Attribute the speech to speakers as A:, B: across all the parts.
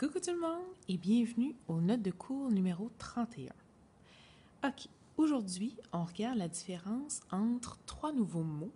A: Coucou tout le monde et bienvenue aux notes de cours numéro 31. Ok, aujourd'hui, on regarde la différence entre trois nouveaux mots.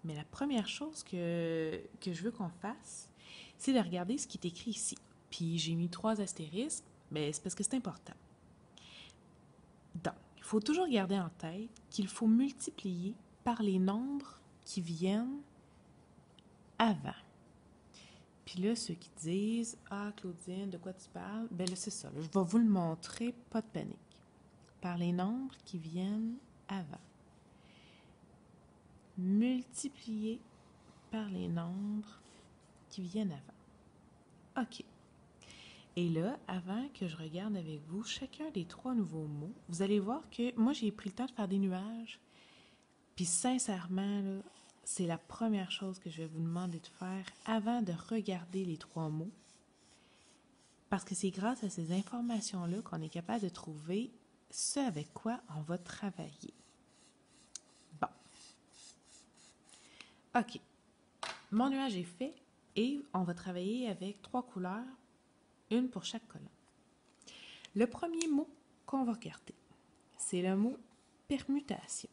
A: Mais la première chose que je veux qu'on fasse, c'est de regarder ce qui est écrit ici. Puis j'ai mis 3 astérisques, mais c'est parce que c'est important. Donc, il faut toujours garder en tête qu'il faut multiplier par les nombres qui viennent avant. Puis là, ceux qui disent « Ah, Claudine, de quoi tu parles? » Ben là, c'est ça. Là, je vais vous le montrer, pas de panique. Par les nombres qui viennent avant. Multiplier par les nombres qui viennent avant. OK. Et là, avant que je regarde avec vous chacun des 3 nouveaux mots, vous allez voir que moi, j'ai pris le temps de faire des nuages. Puis sincèrement, là, c'est la première chose que je vais vous demander de faire avant de regarder les 3 mots. Parce que c'est grâce à ces informations-là qu'on est capable de trouver ce avec quoi on va travailler. Bon. OK. Mon nuage est fait et on va travailler avec 3 couleurs, une pour chaque colonne. Le premier mot qu'on va regarder, c'est le mot permutation.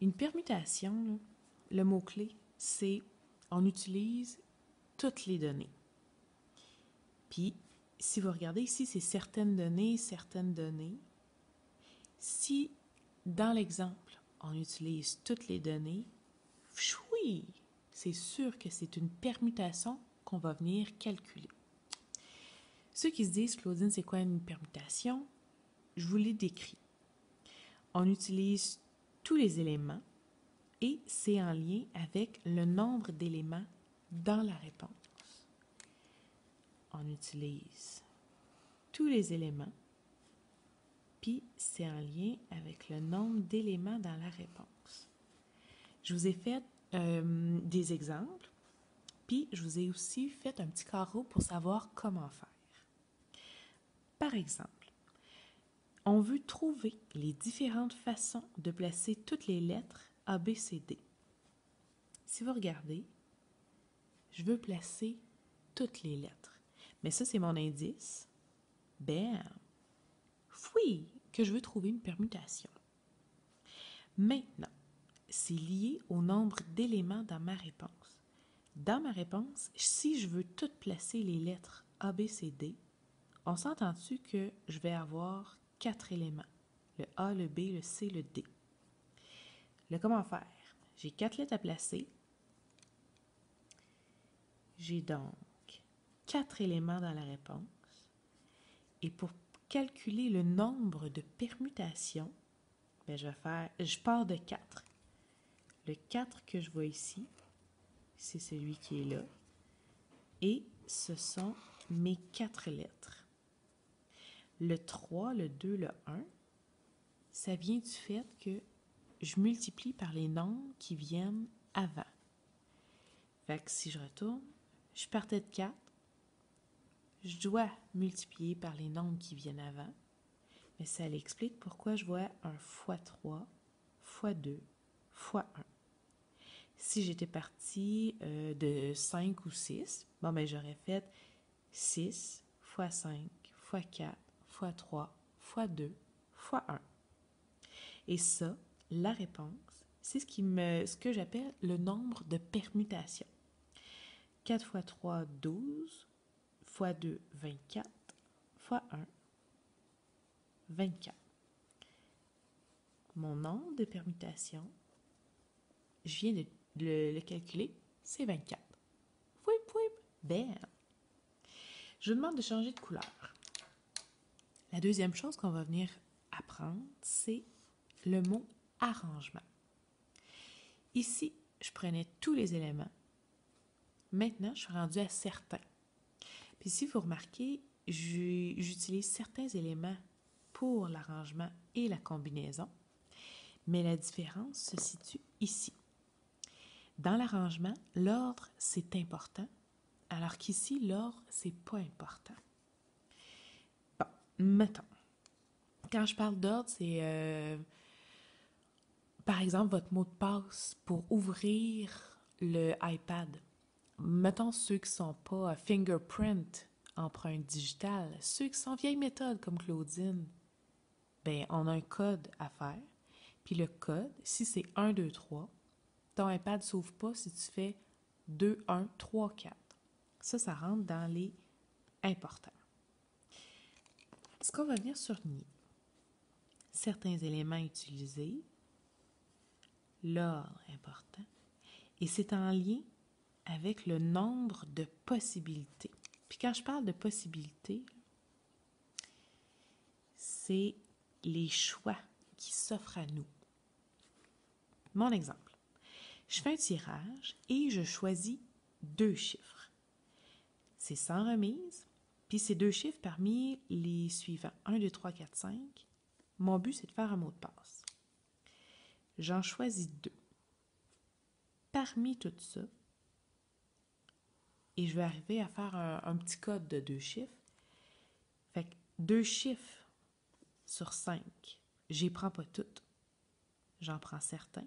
A: Une permutation, là, le mot-clé, c'est on utilise toutes les données. Puis, si vous regardez ici, c'est certaines données, certaines données. Si, dans l'exemple, on utilise toutes les données, oui, c'est sûr que c'est une permutation qu'on va venir calculer. Ceux qui se disent, Claudine, c'est quoi une permutation? Je vous l'ai décrit. On utilise tous les éléments et c'est en lien avec le nombre d'éléments dans la réponse. On utilise tous les éléments, puis c'est en lien avec le nombre d'éléments dans la réponse. Je vous ai fait des exemples, puis je vous ai aussi fait un petit carreau pour savoir comment faire. Par exemple, on veut trouver les différentes façons de placer toutes les lettres A, B, C, D. Si vous regardez, je veux placer toutes les lettres. Mais ça, c'est mon indice. Bam! Oui, que je veux trouver une permutation. Maintenant, c'est lié au nombre d'éléments dans ma réponse. Dans ma réponse, si je veux toutes placer les lettres A, B, C, D, on s'entend-tu que je vais avoir 4 éléments? Le A, le B, le C, le D. Le comment faire? J'ai 4 lettres à placer. J'ai donc 4 éléments dans la réponse. Et pour calculer le nombre de permutations, bien, je pars de 4. Le 4 que je vois ici, c'est celui qui est là. Et ce sont mes 4 lettres. Le 3, le 2, le 1, ça vient du fait que je multiplie par les nombres qui viennent avant. Fait que si je retourne, je partais de 4, je dois multiplier par les nombres qui viennent avant, mais ça l'explique pourquoi je vois un fois 3, fois 2, fois 1. Si j'étais partie de 5 ou 6, bon, ben j'aurais fait 6 fois 5 fois 4 fois 3 fois 2 fois 1. Et ça, la réponse, c'est ce que j'appelle le nombre de permutations. 4 fois 3, 12, fois 2, 24, fois 1, 24. Mon nombre de permutations, je viens de le calculer, c'est 24. Whip, whip, bam! Je vous demande de changer de couleur. La deuxième chose qu'on va venir apprendre, c'est le mot arrangement. Ici, je prenais tous les éléments. Maintenant, je suis rendue à certains. Puis si vous remarquez, j'utilise certains éléments pour l'arrangement et la combinaison, mais la différence se situe ici. Dans l'arrangement, l'ordre, c'est important, alors qu'ici, l'ordre, c'est pas important. Bon, mettons. Quand je parle d'ordre, c'est, par exemple, votre mot de passe pour ouvrir le iPad. mettons ceux qui ne sont pas fingerprint, empreinte digitale, ceux qui sont vieilles méthodes comme Claudine, ben on a un code à faire. Puis le code, si c'est 1, 2, 3, ton iPad ne s'ouvre pas si tu fais 2, 1, 3, 4. Ça rentre dans les importants. Est-ce qu'on va venir surligner certains éléments utilisés, l'ordre important, et c'est en lien avec le nombre de possibilités. Puis quand je parle de possibilités, c'est les choix qui s'offrent à nous. Mon exemple, je fais un tirage et je choisis 2 chiffres. C'est sans remise, puis c'est 2 chiffres parmi les suivants. 1, 2, 3, 4, 5. Mon but, c'est de faire un mot de passe. J'en choisis 2. Parmi tout ça, et je vais arriver à faire un petit code de 2 chiffres. Fait que 2 chiffres sur 5, je les prends pas toutes. J'en prends certains.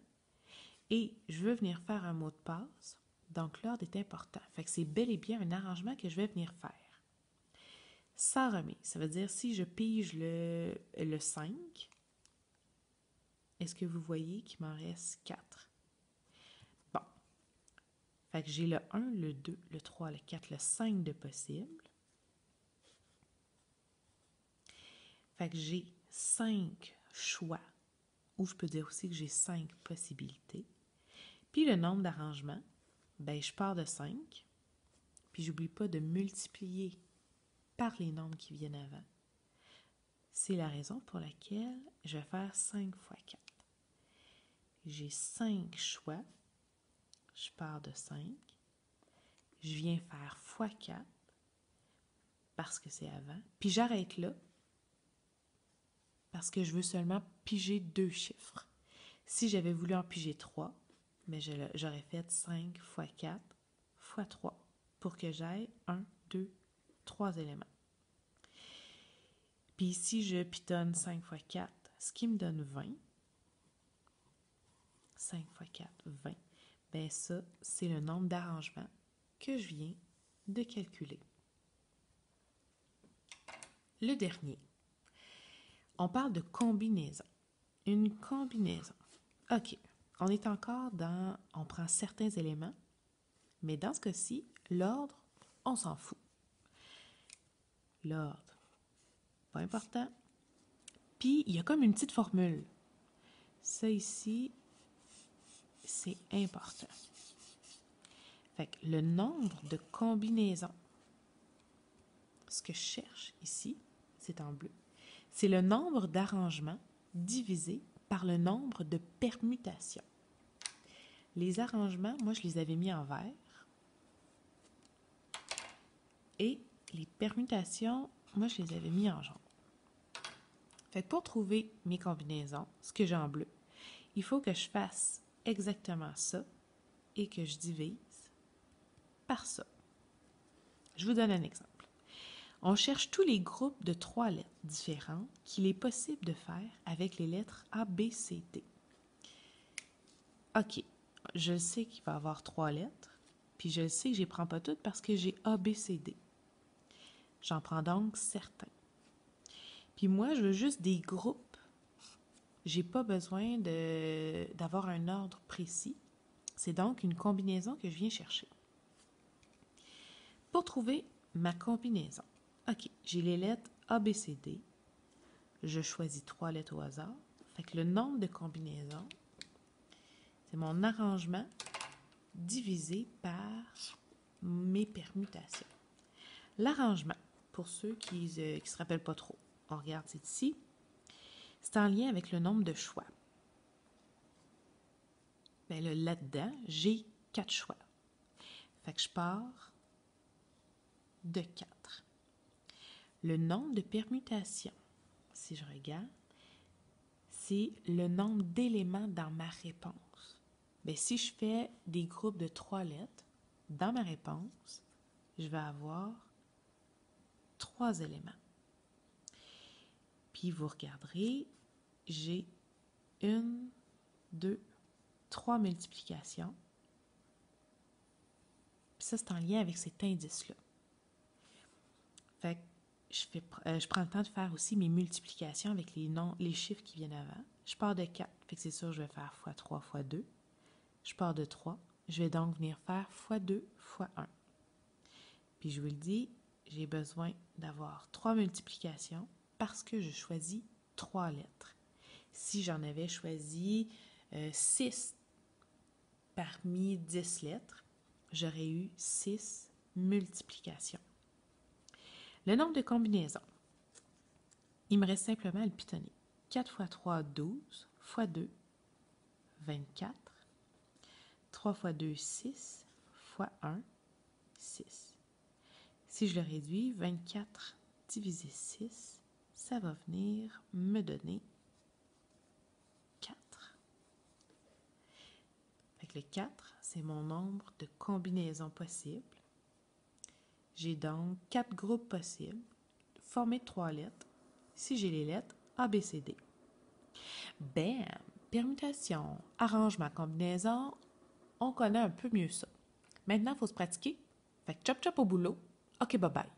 A: Et je veux venir faire un mot de passe, donc l'ordre est important. Fait que c'est bel et bien un arrangement que je vais venir faire. Sans remise, ça veut dire si je pige le 5, est-ce que vous voyez qu'il m'en reste 4? Bon. Fait que j'ai le 1, le 2, le 3, le 4, le 5 de possible. Fait que j'ai 5 choix, ou je peux dire aussi que j'ai 5 possibilités. Puis le nombre d'arrangements, ben je pars de 5, puis j'oublie pas de multiplier par les nombres qui viennent avant. C'est la raison pour laquelle je vais faire 5 fois 4. J'ai 5 choix, je pars de 5, je viens faire fois 4, parce que c'est avant, puis j'arrête là, parce que je veux seulement piger 2 chiffres. Si j'avais voulu en piger 3, mais j'aurais fait 5 fois 4 fois 3 pour que j'aille 1, 2, 3 éléments. Puis si je pitonne 5 fois 4, ce qui me donne 20, 5 fois 4, 20, bien ça, c'est le nombre d'arrangements que je viens de calculer. Le dernier, on parle de combinaison. Une combinaison. OK, on est encore dans, on prend certains éléments, mais dans ce cas-ci, l'ordre, on s'en fout. L'ordre, pas important. Puis, il y a comme une petite formule. Ça ici, c'est important. Fait que le nombre de combinaisons, ce que je cherche ici, c'est en bleu, c'est le nombre d'arrangements divisé par le nombre de permutations. Les arrangements, moi, je les avais mis en vert. Et les permutations, moi, je les avais mis en jaune. Fait que pour trouver mes combinaisons, ce que j'ai en bleu, il faut que je fasse exactement ça et que je divise par ça. Je vous donne un exemple. On cherche tous les groupes de 3 lettres différentes qu'il est possible de faire avec les lettres A, B, C, D. OK, je sais qu'il va y avoir 3 lettres, puis je sais que je ne les prends pas toutes parce que j'ai A, B, C, D. J'en prends donc certains. Puis moi, je veux juste des groupes. J'ai pas besoin d'avoir un ordre précis. C'est donc une combinaison que je viens chercher. Pour trouver ma combinaison, OK, j'ai les lettres A, B, C, D. Je choisis 3 lettres au hasard. Fait que le nombre de combinaisons, c'est mon arrangement divisé par mes permutations. L'arrangement, pour ceux qui ne se rappellent pas trop, on regarde, c'est ici. C'est en lien avec le nombre de choix. Bien là-dedans, j'ai 4 choix. Fait que je pars de 4. Le nombre de permutations, si je regarde, c'est le nombre d'éléments dans ma réponse. Bien, si je fais des groupes de 3 lettres, dans ma réponse, je vais avoir 3 éléments. Puis vous regarderez, j'ai 1, 2, 3 multiplications. Puis ça, c'est en lien avec cet indice-là. Fait que je prends le temps de faire aussi mes multiplications avec les chiffres qui viennent avant. Je pars de 4, fait que c'est sûr, je vais faire x3 x 2. Je pars de 3, je vais donc venir faire x2 x 1. Puis je vous le dis, j'ai besoin d'avoir 3 multiplications parce que je choisis 3 lettres. Si j'en avais choisi 6 parmi 10 lettres, j'aurais eu 6 multiplications. Le nombre de combinaisons, il me reste simplement à le pitonner. 4 x 3, 12, x 2, 24, 3 x 2, 6, x 1, 6. Si je le réduis, 24 divisé 6, ça va venir me donner 4. Fait que le 4, c'est mon nombre de combinaisons possibles. J'ai donc 4 groupes possibles, formés de 3 lettres, si j'ai les lettres A, B, C, D. Bam! Permutation, arrangement, combinaison, on connaît un peu mieux ça. Maintenant, il faut se pratiquer. Fait que chop chop au boulot. OK, bye bye.